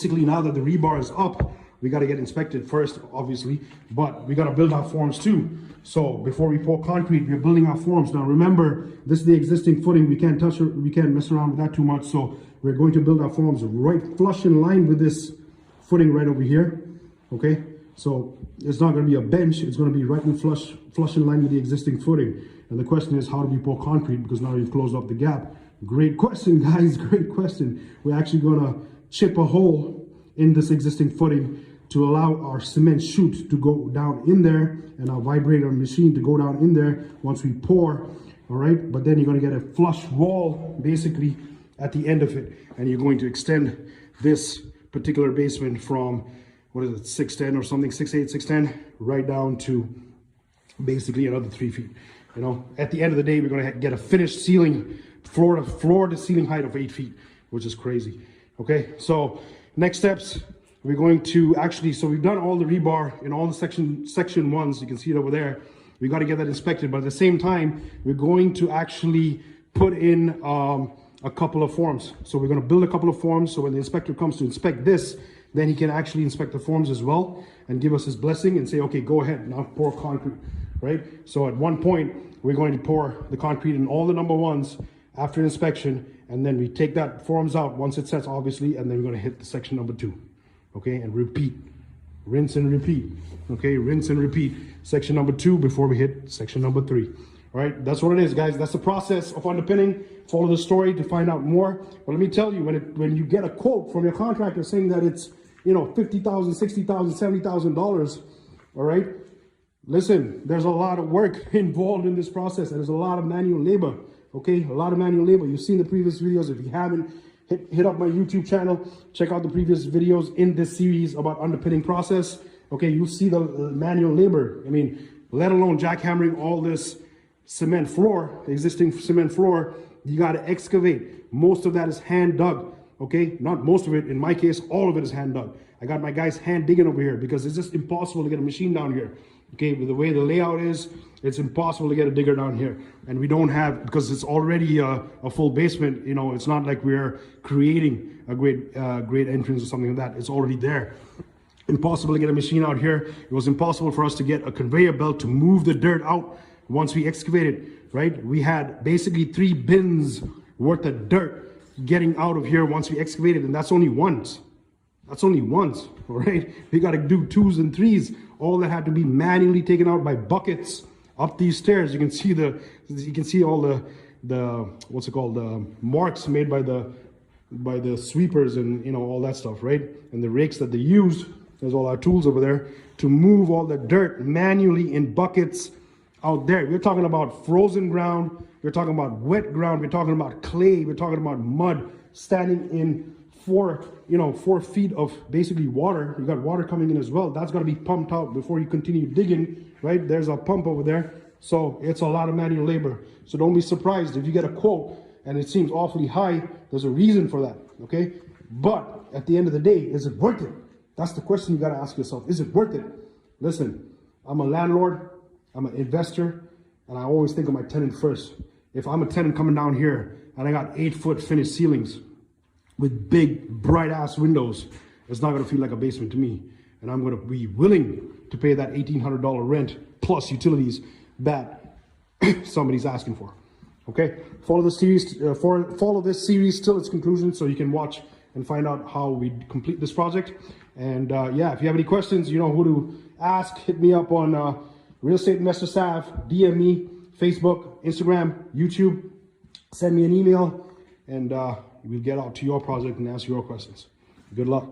basically now that the rebar is up, we got to get inspected first, obviously, but we got to build our forms too. So before we pour concrete, we're building our forms. Now remember, this is the existing footing. We can't touch it, we can't mess around with that too much. So we're going to build our forms right flush in line with this footing right over here. Okay, so it's not going to be a bench, it's going to be right in flush in line with the existing footing. And the question is, how do we pour concrete? Because now you've closed up the gap. Great question, guys, great question. We're actually going to chip a hole in this existing footing to allow our cement chute to go down in there and our vibrator machine to go down in there once we pour, all right? But then you're gonna get a flush wall basically at the end of it, and you're going to extend this particular basement from, what is it, 610 or something, 6'8", 610, right down to basically another 3 feet. You know, at the end of the day, we're gonna get a finished ceiling, floor to ceiling height of 8 feet, which is crazy. Okay, so next steps, we're going to actually, so we've done all the rebar in all the section ones, you can see it over there. We got to get that inspected, but at the same time, we're going to actually put in a couple of forms. So we're going to build a couple of forms, so when the inspector comes to inspect this, then he can actually inspect the forms as well and give us his blessing and say, okay, go ahead, now pour concrete, right? So at one point, we're going to pour the concrete in all the number ones after inspection, and then we take that forms out once it sets, obviously, and then we're going to hit the section number 2. Okay, and repeat, rinse and repeat. Okay, rinse and repeat section number 2 before we hit section number 3. All right, that's what it is, guys. That's the process of underpinning. Follow the story to find out more. But let me tell you, when you get a quote from your contractor saying that it's, you know, $50,000, $60,000, $70,000, all right, listen, there's a lot of work involved in this process, and there's a lot of manual labor. Okay, a lot of manual labor. You've seen the previous videos. If you haven't, hit up my YouTube channel, check out the previous videos in this series about underpinning process. Okay, you'll see the manual labor. I mean, let alone jackhammering all this cement floor, existing cement floor, you got to excavate. Most of that is hand dug. Okay, not most of it. In my case, all of it is hand dug. I got my guys hand digging over here because it's just impossible to get a machine down here. Okay, with the way the layout is, it's impossible to get a digger down here. And we don't have, because it's already a full basement, you know, it's not like we're creating a great entrance or something like that. It's already there. Impossible to get a machine out here. It was impossible for us to get a conveyor belt to move the dirt out once we excavated, right? We had basically 3 bins worth of dirt getting out of here once we excavated, and that's only once. That's only once, all right? We got to do 2s and 3s. All that had to be manually taken out by buckets up these stairs. You can see all the what's it called, the marks made by the sweepers and, you know, all that stuff, right? And the rakes that they use. There's all our tools over there to move all the dirt manually in buckets out there. We're talking about frozen ground. We're talking about wet ground. We're talking about clay. We're talking about mud standing in 4 feet of basically water. You got water coming in as well. That's got to be pumped out before you continue digging, right? There's a pump over there. So it's a lot of manual labor. So don't be surprised if you get a quote and it seems awfully high. There's a reason for that, okay? But at the end of the day, is it worth it? That's the question you got to ask yourself. Is it worth it? Listen, I'm a landlord, I'm an investor, and I always think of my tenant first. If I'm a tenant coming down here and I got 8-foot finished ceilings with big, bright-ass windows, it's not going to feel like a basement to me. And I'm going to be willing to pay that $1,800 rent plus utilities that somebody's asking for. Okay? Follow this series till its conclusion so you can watch and find out how we complete this project. And yeah, if you have any questions, you know who to ask. Hit me up on Real Estate Investor Sav, DM me, Facebook, Instagram, YouTube. Send me an email, and we'll get out to your project and answer your questions. Good luck.